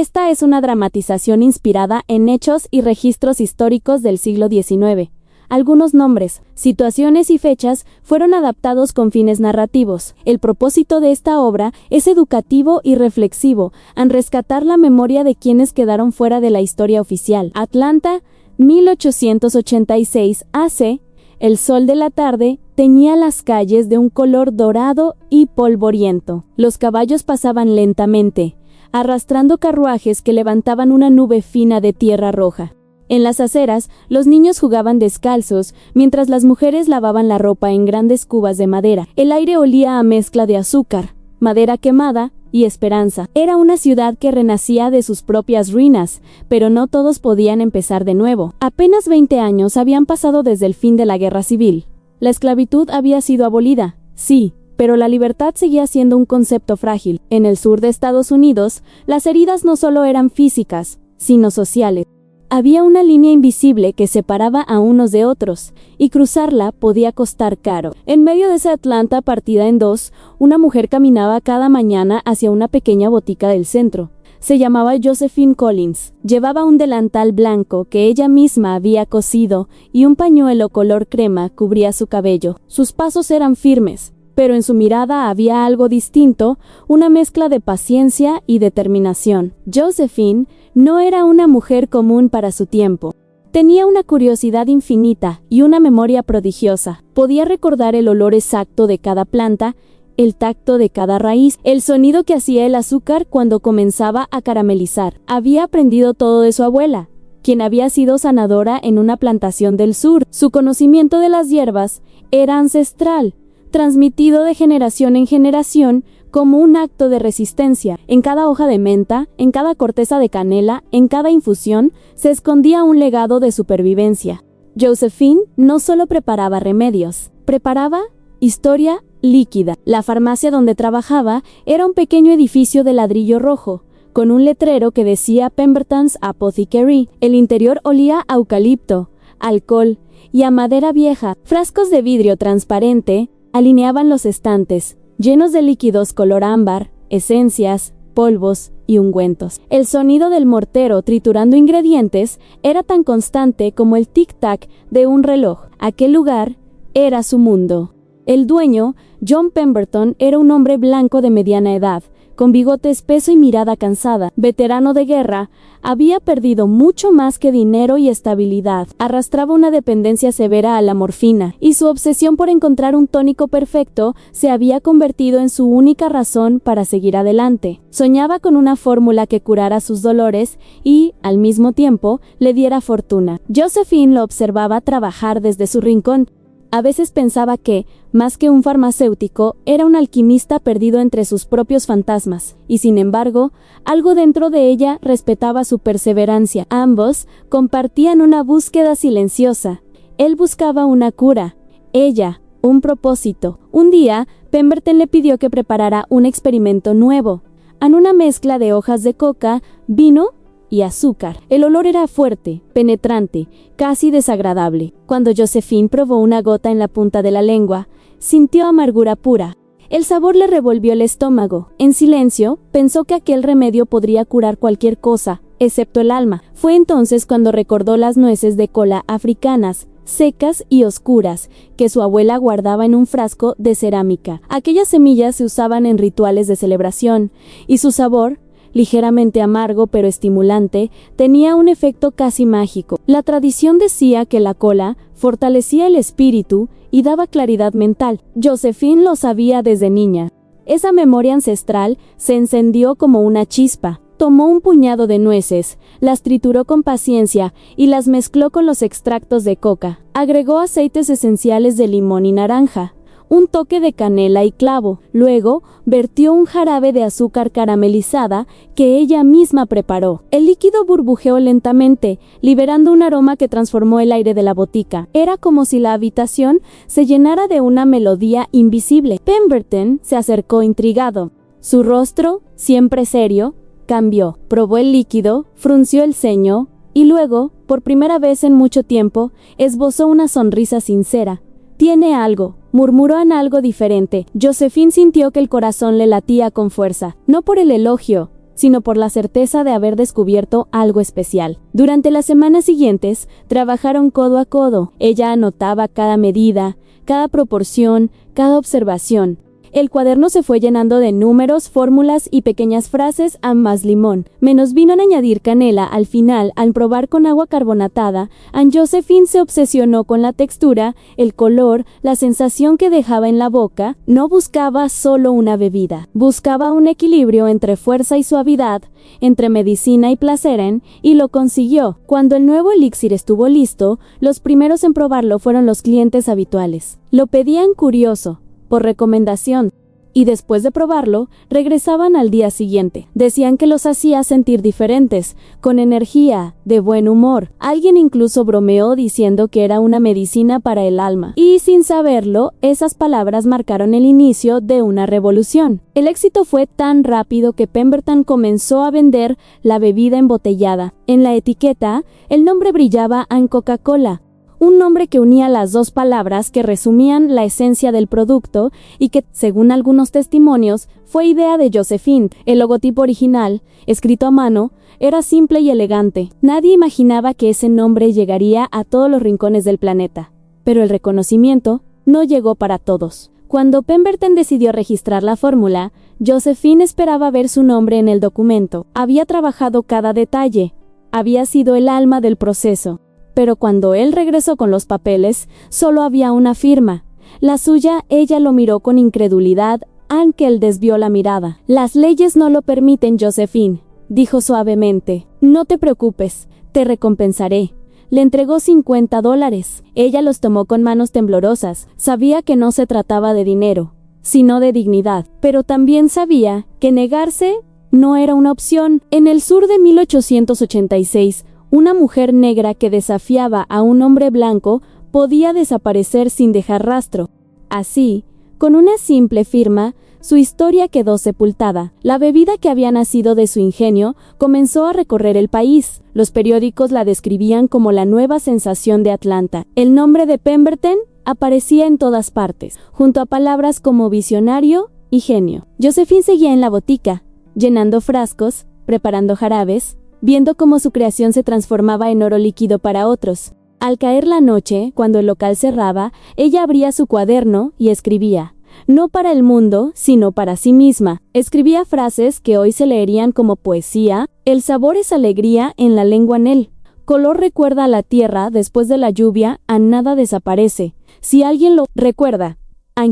Esta es una dramatización inspirada en hechos y registros históricos del siglo XIX. Algunos nombres, situaciones y fechas fueron adaptados con fines narrativos. El propósito de esta obra es educativo y reflexivo, al rescatar la memoria de quienes quedaron fuera de la historia oficial. Atlanta, 1886 AC. El sol de la tarde teñía las calles de un color dorado y polvoriento. Los caballos pasaban lentamente, arrastrando carruajes que levantaban una nube fina de tierra roja. En las aceras, los niños jugaban descalzos, mientras las mujeres lavaban la ropa en grandes cubas de madera. El aire olía a mezcla de azúcar, madera quemada y esperanza. Era una ciudad que renacía de sus propias ruinas, pero no todos podían empezar de nuevo. Apenas 20 años habían pasado desde el fin de la guerra civil. La esclavitud había sido abolida, sí, pero la libertad seguía siendo un concepto frágil. En el sur de Estados Unidos, las heridas no solo eran físicas, sino sociales. Había una línea invisible que separaba a unos de otros, y cruzarla podía costar caro. En medio de esa Atlanta partida en dos, una mujer caminaba cada mañana hacia una pequeña botica del centro. Se llamaba Josephine Collins. Llevaba un delantal blanco que ella misma había cosido y un pañuelo color crema cubría su cabello. Sus pasos eran firmes, pero en su mirada había algo distinto, una mezcla de paciencia y determinación. Josephine no era una mujer común para su tiempo. Tenía una curiosidad infinita y una memoria prodigiosa. Podía recordar el olor exacto de cada planta, el tacto de cada raíz, el sonido que hacía el azúcar cuando comenzaba a caramelizar. Había aprendido todo de su abuela, quien había sido sanadora en una plantación del sur. Su conocimiento de las hierbas era ancestral, transmitido de generación en generación como un acto de resistencia. En cada hoja de menta, en cada corteza de canela, en cada infusión, se escondía un legado de supervivencia. Josephine no solo preparaba remedios, preparaba historia líquida. La farmacia donde trabajaba era un pequeño edificio de ladrillo rojo, con un letrero que decía Pemberton's Apothecary. El interior olía a eucalipto, alcohol y a madera vieja. Frascos de vidrio transparente alineaban los estantes, llenos de líquidos color ámbar, esencias, polvos y ungüentos. El sonido del mortero triturando ingredientes era tan constante como el tic-tac de un reloj. Aquel lugar era su mundo. El dueño, John Pemberton, era un hombre blanco de mediana edad, con bigote espeso y mirada cansada. Veterano de guerra, había perdido mucho más que dinero y estabilidad. Arrastraba una dependencia severa a la morfina, y su obsesión por encontrar un tónico perfecto se había convertido en su única razón para seguir adelante. Soñaba con una fórmula que curara sus dolores y, al mismo tiempo, le diera fortuna. Josephine lo observaba trabajar desde su rincón. A veces pensaba que, más que un farmacéutico, era un alquimista perdido entre sus propios fantasmas, y sin embargo, algo dentro de ella respetaba su perseverancia. Ambos compartían una búsqueda silenciosa. Él buscaba una cura, ella, un propósito. Un día, Pemberton le pidió que preparara un experimento nuevo. En una mezcla de hojas de coca, vino y azúcar. El olor era fuerte, penetrante, casi desagradable. Cuando Josephine probó una gota en la punta de la lengua, sintió amargura pura. El sabor le revolvió el estómago. En silencio, pensó que aquel remedio podría curar cualquier cosa, excepto el alma. Fue entonces cuando recordó las nueces de cola africanas, secas y oscuras, que su abuela guardaba en un frasco de cerámica. Aquellas semillas se usaban en rituales de celebración, y su sabor, ligeramente amargo pero estimulante, tenía un efecto casi mágico. La tradición decía que la cola fortalecía el espíritu y daba claridad mental. Josephine lo sabía desde niña. Esa memoria ancestral se encendió como una chispa. Tomó un puñado de nueces, las trituró con paciencia y las mezcló con los extractos de coca. Agregó aceites esenciales de limón y naranja, un toque de canela y clavo. Luego, vertió un jarabe de azúcar caramelizada que ella misma preparó. El líquido burbujeó lentamente, liberando un aroma que transformó el aire de la botica. Era como si la habitación se llenara de una melodía invisible. Pemberton se acercó intrigado. Su rostro, siempre serio, cambió. Probó el líquido, frunció el ceño y luego, por primera vez en mucho tiempo, esbozó una sonrisa sincera. «Tiene algo», murmuró en algo diferente. Josephine sintió que el corazón le latía con fuerza, no por el elogio, sino por la certeza de haber descubierto algo especial. Durante las semanas siguientes, trabajaron codo a codo. Ella anotaba cada medida, cada proporción, cada observación. El cuaderno se fue llenando de números, fórmulas y pequeñas frases a más limón. Menos vino en añadir canela. Al final, al probar con agua carbonatada, Anne-Josephine se obsesionó con la textura, el color, la sensación que dejaba en la boca. No buscaba solo una bebida. Buscaba un equilibrio entre fuerza y suavidad, entre medicina y placer, y lo consiguió. Cuando el nuevo elixir estuvo listo, los primeros en probarlo fueron los clientes habituales. Lo pedían curioso, por recomendación, y después de probarlo, regresaban al día siguiente. Decían que los hacía sentir diferentes, con energía, de buen humor. Alguien incluso bromeó diciendo que era una medicina para el alma. Y sin saberlo, esas palabras marcaron el inicio de una revolución. El éxito fue tan rápido que Pemberton comenzó a vender la bebida embotellada. En la etiqueta, el nombre brillaba en Coca-Cola, un nombre que unía las dos palabras que resumían la esencia del producto y que, según algunos testimonios, fue idea de Josephine. El logotipo original, escrito a mano, era simple y elegante. Nadie imaginaba que ese nombre llegaría a todos los rincones del planeta. Pero el reconocimiento no llegó para todos. Cuando Pemberton decidió registrar la fórmula, Josephine esperaba ver su nombre en el documento. Había trabajado cada detalle. Había sido el alma del proceso. Pero cuando él regresó con los papeles, solo había una firma. La suya. Ella lo miró con incredulidad, aunque él desvió la mirada. «Las leyes no lo permiten, Josephine», dijo suavemente. «No te preocupes, te recompensaré». Le entregó $50. Ella los tomó con manos temblorosas. Sabía que no se trataba de dinero, sino de dignidad. Pero también sabía que negarse no era una opción. En el sur de 1886, una mujer negra que desafiaba a un hombre blanco podía desaparecer sin dejar rastro. Así, con una simple firma, su historia quedó sepultada. La bebida que había nacido de su ingenio comenzó a recorrer el país. Los periódicos la describían como la nueva sensación de Atlanta. El nombre de Pemberton aparecía en todas partes, junto a palabras como visionario y genio. Josephine seguía en la botica, llenando frascos, preparando jarabes, viendo cómo su creación se transformaba en oro líquido para otros. Al caer la noche, cuando el local cerraba, ella abría su cuaderno y escribía, no para el mundo, sino para sí misma. Escribía frases que hoy se leerían como poesía. El sabor es alegría en la lengua Nel. Color recuerda a la tierra después de la lluvia, a nada desaparece. Si alguien lo recuerda,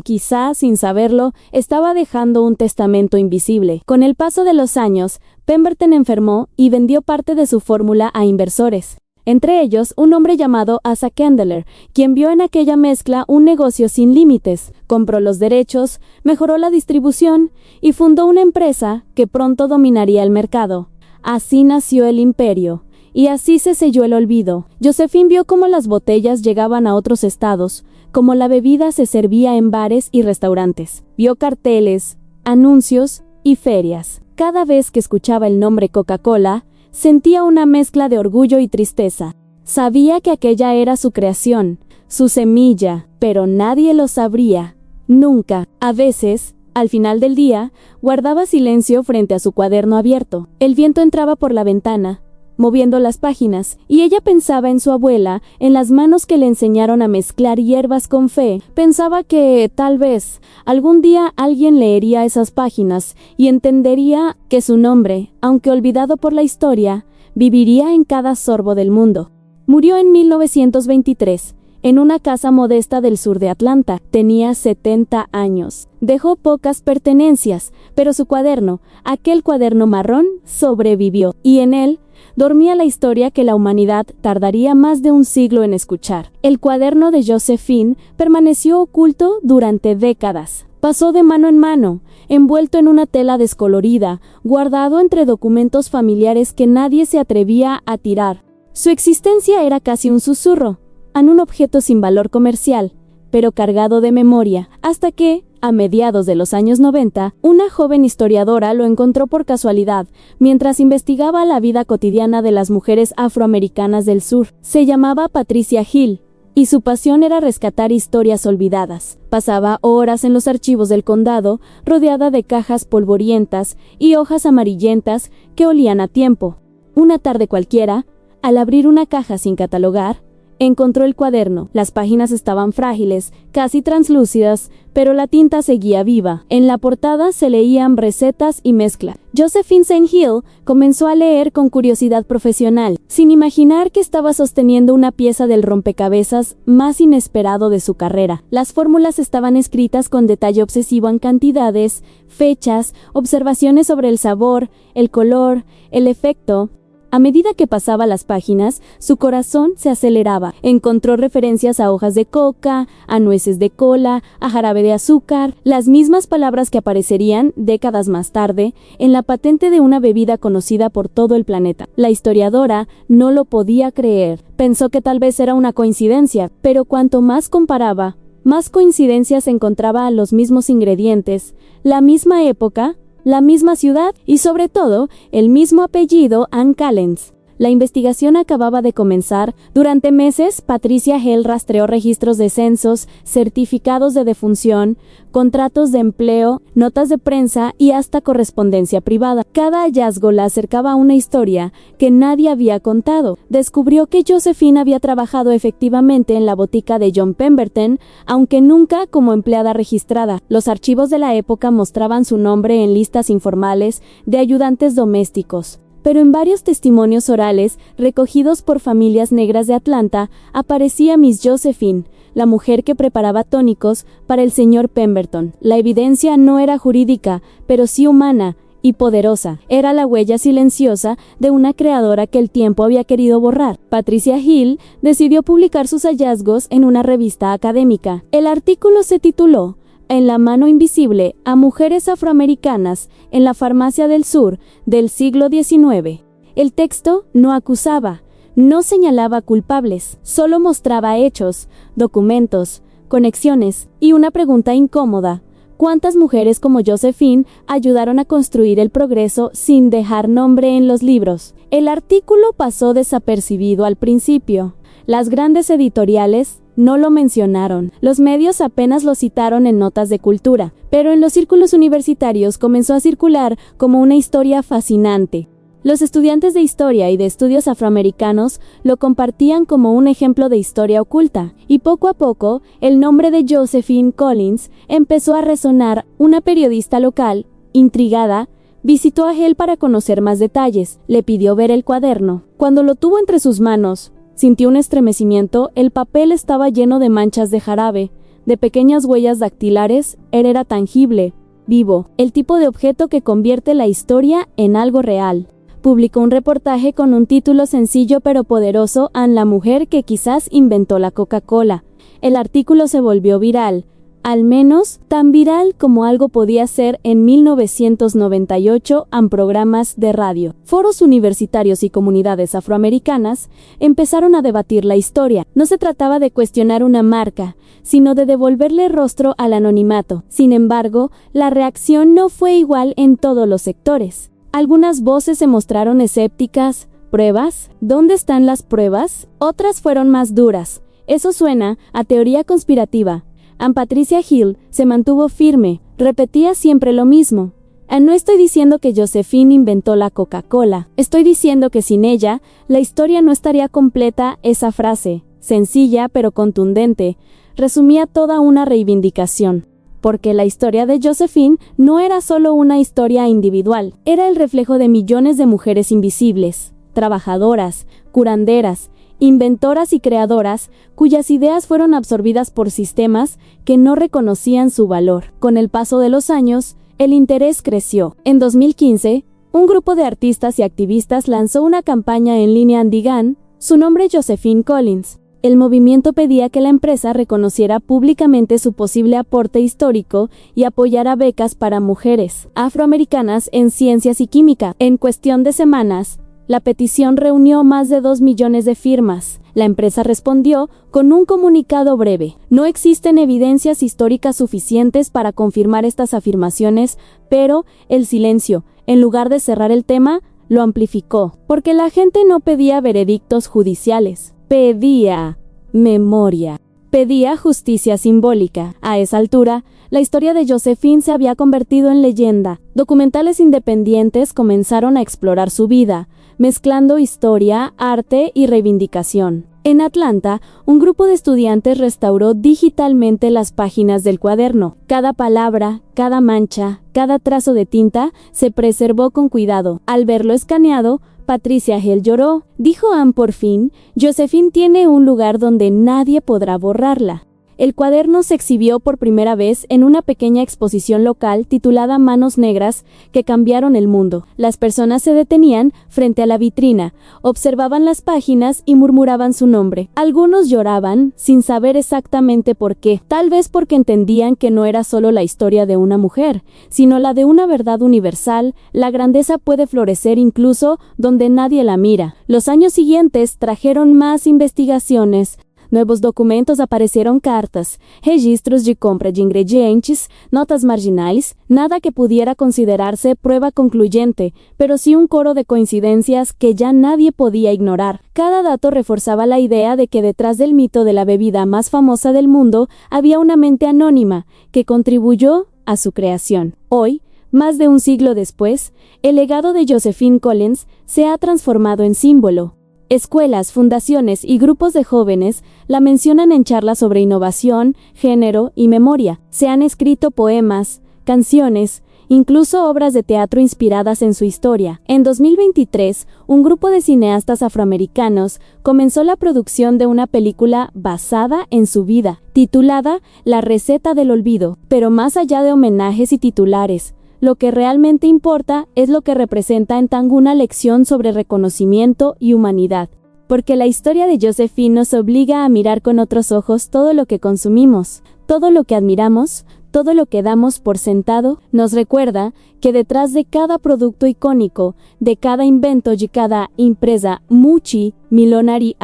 quizá, sin saberlo, estaba dejando un testamento invisible. Con el paso de los años, Pemberton enfermó y vendió parte de su fórmula a inversores. Entre ellos, un hombre llamado Asa Candler, quien vio en aquella mezcla un negocio sin límites. Compró los derechos, mejoró la distribución y fundó una empresa que pronto dominaría el mercado. Así nació el imperio. Y así se selló el olvido. Josephine vio cómo las botellas llegaban a otros estados, cómo la bebida se servía en bares y restaurantes. Vio carteles, anuncios y ferias. Cada vez que escuchaba el nombre Coca-Cola, sentía una mezcla de orgullo y tristeza. Sabía que aquella era su creación, su semilla, pero nadie lo sabría. Nunca. A veces, al final del día, guardaba silencio frente a su cuaderno abierto. El viento entraba por la ventana, moviendo las páginas, y ella pensaba en su abuela, en las manos que le enseñaron a mezclar hierbas con fe. Pensaba que, tal vez, algún día alguien leería esas páginas y entendería que su nombre, aunque olvidado por la historia, viviría en cada sorbo del mundo. Murió en 1923, en una casa modesta del sur de Atlanta. Tenía 70 años. Dejó pocas pertenencias, pero su cuaderno, aquel cuaderno marrón, sobrevivió, y en él dormía la historia que la humanidad tardaría más de un siglo en escuchar. El cuaderno de Josephine permaneció oculto durante décadas. Pasó de mano en mano, envuelto en una tela descolorida, guardado entre documentos familiares que nadie se atrevía a tirar. Su existencia era casi un susurro, en un objeto sin valor comercial, pero cargado de memoria, hasta que, a mediados de los años 90, una joven historiadora lo encontró por casualidad, mientras investigaba la vida cotidiana de las mujeres afroamericanas del sur. Se llamaba Patricia Hill, y su pasión era rescatar historias olvidadas. Pasaba horas en los archivos del condado, rodeada de cajas polvorientas y hojas amarillentas que olían a tiempo. Una tarde cualquiera, al abrir una caja sin catalogar, encontró el cuaderno. Las páginas estaban frágiles, casi translúcidas, pero la tinta seguía viva. En la portada se leían recetas y mezcla. Josephine St. Hill comenzó a leer con curiosidad profesional, sin imaginar que estaba sosteniendo una pieza del rompecabezas más inesperado de su carrera. Las fórmulas estaban escritas con detalle obsesivo en cantidades, fechas, observaciones sobre el sabor, el color, el efecto. A medida que pasaba las páginas, su corazón se aceleraba. Encontró referencias a hojas de coca, a nueces de cola, a jarabe de azúcar, las mismas palabras que aparecerían, décadas más tarde, en la patente de una bebida conocida por todo el planeta. La historiadora no lo podía creer. Pensó que tal vez era una coincidencia, pero cuanto más comparaba, más coincidencias encontraba a los mismos ingredientes, la misma época, la misma ciudad y, sobre todo, el mismo apellido, Ann Callens. La investigación acababa de comenzar. Durante meses, Patricia Hale rastreó registros de censos, certificados de defunción, contratos de empleo, notas de prensa y hasta correspondencia privada. Cada hallazgo la acercaba a una historia que nadie había contado. Descubrió que Josephine había trabajado efectivamente en la botica de John Pemberton, aunque nunca como empleada registrada. Los archivos de la época mostraban su nombre en listas informales de ayudantes domésticos. Pero en varios testimonios orales, recogidos por familias negras de Atlanta, aparecía Miss Josephine, la mujer que preparaba tónicos para el señor Pemberton. La evidencia no era jurídica, pero sí humana y poderosa. Era la huella silenciosa de una creadora que el tiempo había querido borrar. Patricia Hill decidió publicar sus hallazgos en una revista académica. El artículo se tituló "En la mano invisible a mujeres afroamericanas en la farmacia del sur del siglo XIX". El texto no acusaba, no señalaba culpables, solo mostraba hechos, documentos, conexiones y una pregunta incómoda: ¿cuántas mujeres como Josephine ayudaron a construir el progreso sin dejar nombre en los libros? El artículo pasó desapercibido al principio. Las grandes editoriales no lo mencionaron. Los medios apenas lo citaron en notas de cultura, pero en los círculos universitarios comenzó a circular como una historia fascinante. Los estudiantes de historia y de estudios afroamericanos lo compartían como un ejemplo de historia oculta, y poco a poco el nombre de Josephine Collins empezó a resonar. Una periodista local, intrigada, visitó a Hale para conocer más detalles. Le pidió ver el cuaderno. Cuando lo tuvo entre sus manos, sintió un estremecimiento. El papel estaba lleno de manchas de jarabe, de pequeñas huellas dactilares. Era tangible, vivo, el tipo de objeto que convierte la historia en algo real. Publicó un reportaje con un título sencillo pero poderoso: Ann, la mujer que quizás inventó la Coca-Cola. El artículo se volvió viral, al menos tan viral como algo podía ser en 1998 en programas de radio. Foros universitarios y comunidades afroamericanas empezaron a debatir la historia. No se trataba de cuestionar una marca, sino de devolverle rostro al anonimato. Sin embargo, la reacción no fue igual en todos los sectores. Algunas voces se mostraron escépticas. ¿Pruebas? ¿Dónde están las pruebas? Otras fueron más duras. Eso suena a teoría conspirativa. Ann Patricia Hill se mantuvo firme, repetía siempre lo mismo: no estoy diciendo que Josephine inventó la Coca-Cola, estoy diciendo que sin ella, la historia no estaría completa. Esa frase, sencilla pero contundente, resumía toda una reivindicación. Porque la historia de Josephine no era solo una historia individual, era el reflejo de millones de mujeres invisibles, trabajadoras, curanderas, inventoras y creadoras, cuyas ideas fueron absorbidas por sistemas que no reconocían su valor. Con el paso de los años, el interés creció. En 2015, un grupo de artistas y activistas lanzó una campaña en línea en Digan, su nombre Josephine Collins. El movimiento pedía que la empresa reconociera públicamente su posible aporte histórico y apoyara becas para mujeres afroamericanas en ciencias y química. En cuestión de semanas, la petición reunió más de 2 millones de firmas. La empresa respondió con un comunicado breve: no existen evidencias históricas suficientes para confirmar estas afirmaciones, pero el silencio, en lugar de cerrar el tema, lo amplificó. Porque la gente no pedía veredictos judiciales, pedía memoria. Pedía justicia simbólica. A esa altura, la historia de Josephine se había convertido en leyenda. Documentales independientes comenzaron a explorar su vida, mezclando historia, arte y reivindicación. En Atlanta, un grupo de estudiantes restauró digitalmente las páginas del cuaderno. Cada palabra, cada mancha, cada trazo de tinta se preservó con cuidado. Al verlo escaneado, Patricia Hell lloró. Dijo Anne por fin, Josephine tiene un lugar donde nadie podrá borrarla. El cuaderno se exhibió por primera vez en una pequeña exposición local titulada Manos Negras que cambiaron el mundo. Las personas se detenían frente a la vitrina, observaban las páginas y murmuraban su nombre. Algunos lloraban, sin saber exactamente por qué, tal vez porque entendían que no era solo la historia de una mujer, sino la de una verdad universal. La grandeza puede florecer incluso donde nadie la mira. Los años siguientes trajeron más investigaciones. Nuevos documentos apareceram cartas, registros de compra de ingredientes, notas marginales, nada que pudiera considerarse prueba concluyente, pero sí un coro de coincidencias que ya nadie podía ignorar. Cada dato reforzaba la idea de que detrás del mito de la bebida más famosa del mundo había una mente anónima que contribuyó a su creación. Hoy, más de un siglo después, el legado de Josephine Collins se ha transformado en símbolo. Escuelas, fundaciones y grupos de jóvenes la mencionan en charlas sobre innovación, género y memoria. Se han escrito poemas, canciones, incluso obras de teatro inspiradas en su historia. En 2023, un grupo de cineastas afroamericanos comenzó la producción de una película basada en su vida, titulada La receta del olvido. Pero más allá de homenajes y titulares, lo que realmente importa es lo que representa en Tango una lección sobre reconocimiento y humanidad, porque la historia de Josephine nos obliga a mirar con otros ojos todo lo que consumimos, todo lo que admiramos, todo lo que damos por sentado. Nos recuerda que detrás de cada producto icónico, de cada invento y cada empresa multimillonaria,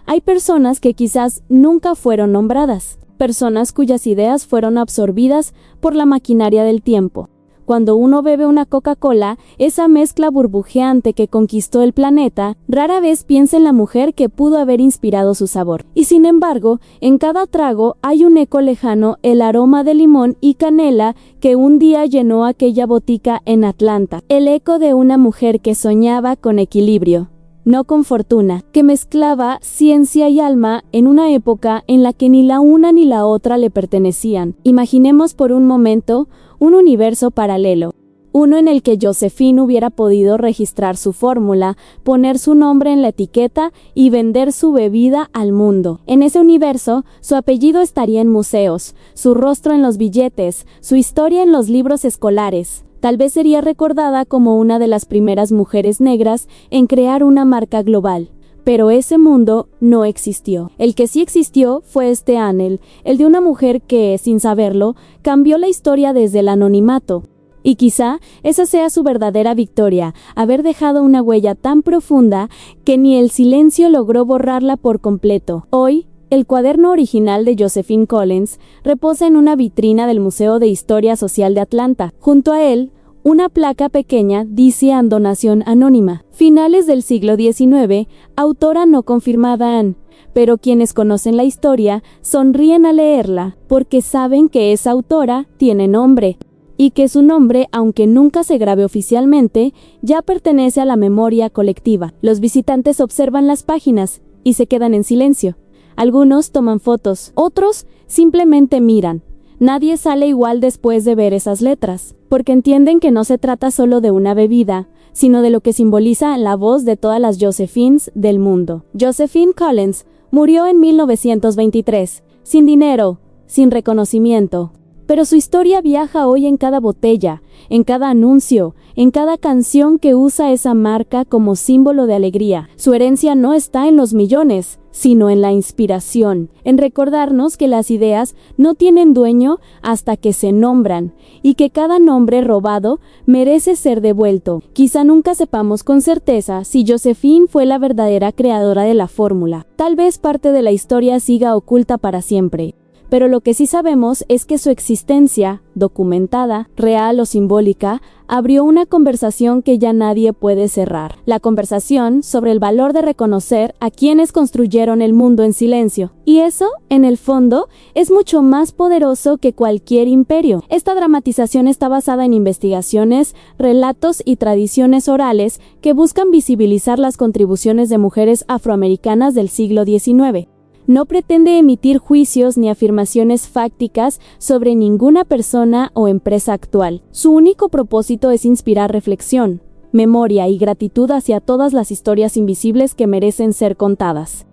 hay personas que quizás nunca fueron nombradas, personas cuyas ideas fueron absorbidas por la maquinaria del tiempo. Cuando uno bebe una Coca-Cola, esa mezcla burbujeante que conquistó el planeta, rara vez piensa en la mujer que pudo haber inspirado su sabor. Y sin embargo, en cada trago hay un eco lejano, el aroma de limón y canela que un día llenó aquella botica en Atlanta. El eco de una mujer que soñaba con equilibrio, no con fortuna, que mezclaba ciencia y alma en una época en la que ni la una ni la otra le pertenecían. Imaginemos por un momento un universo paralelo, uno en el que Josephine hubiera podido registrar su fórmula, poner su nombre en la etiqueta y vender su bebida al mundo. En ese universo, su apellido estaría en museos, su rostro en los billetes, su historia en los libros escolares. Tal vez sería recordada como una de las primeras mujeres negras en crear una marca global. Pero ese mundo no existió. El que sí existió fue este anhel, el de una mujer que, sin saberlo, cambió la historia desde el anonimato. Y quizá esa sea su verdadera victoria, haber dejado una huella tan profunda que ni el silencio logró borrarla por completo. Hoy, el cuaderno original de Josephine Collins reposa en una vitrina del Museo de Historia Social de Atlanta. Junto a él, una placa pequeña dice donación anónima. Finales del siglo XIX, autora no confirmada Anne, pero quienes conocen la historia sonríen al leerla, porque saben que esa autora tiene nombre, y que su nombre, aunque nunca se grabe oficialmente, ya pertenece a la memoria colectiva. Los visitantes observan las páginas y se quedan en silencio. Algunos toman fotos, otros simplemente miran. Nadie sale igual después de ver esas letras, porque entienden que no se trata solo de una bebida, sino de lo que simboliza la voz de todas las Josephines del mundo. Josephine Collins murió en 1923, sin dinero, sin reconocimiento. Pero su historia viaja hoy en cada botella, en cada anuncio, en cada canción que usa esa marca como símbolo de alegría. Su herencia no está en los millones, sino en la inspiración, en recordarnos que las ideas no tienen dueño hasta que se nombran, y que cada nombre robado merece ser devuelto. Quizá nunca sepamos con certeza si Josephine fue la verdadera creadora de la fórmula. Tal vez parte de la historia siga oculta para siempre. Pero lo que sí sabemos es que su existencia, documentada, real o simbólica, abrió una conversación que ya nadie puede cerrar. La conversación sobre el valor de reconocer a quienes construyeron el mundo en silencio. Y eso, en el fondo, es mucho más poderoso que cualquier imperio. Esta dramatización está basada en investigaciones, relatos y tradiciones orales que buscan visibilizar las contribuciones de mujeres afroamericanas del siglo XIX. No pretende emitir juicios ni afirmaciones fácticas sobre ninguna persona o empresa actual. Su único propósito es inspirar reflexión, memoria y gratitud hacia todas las historias invisibles que merecen ser contadas.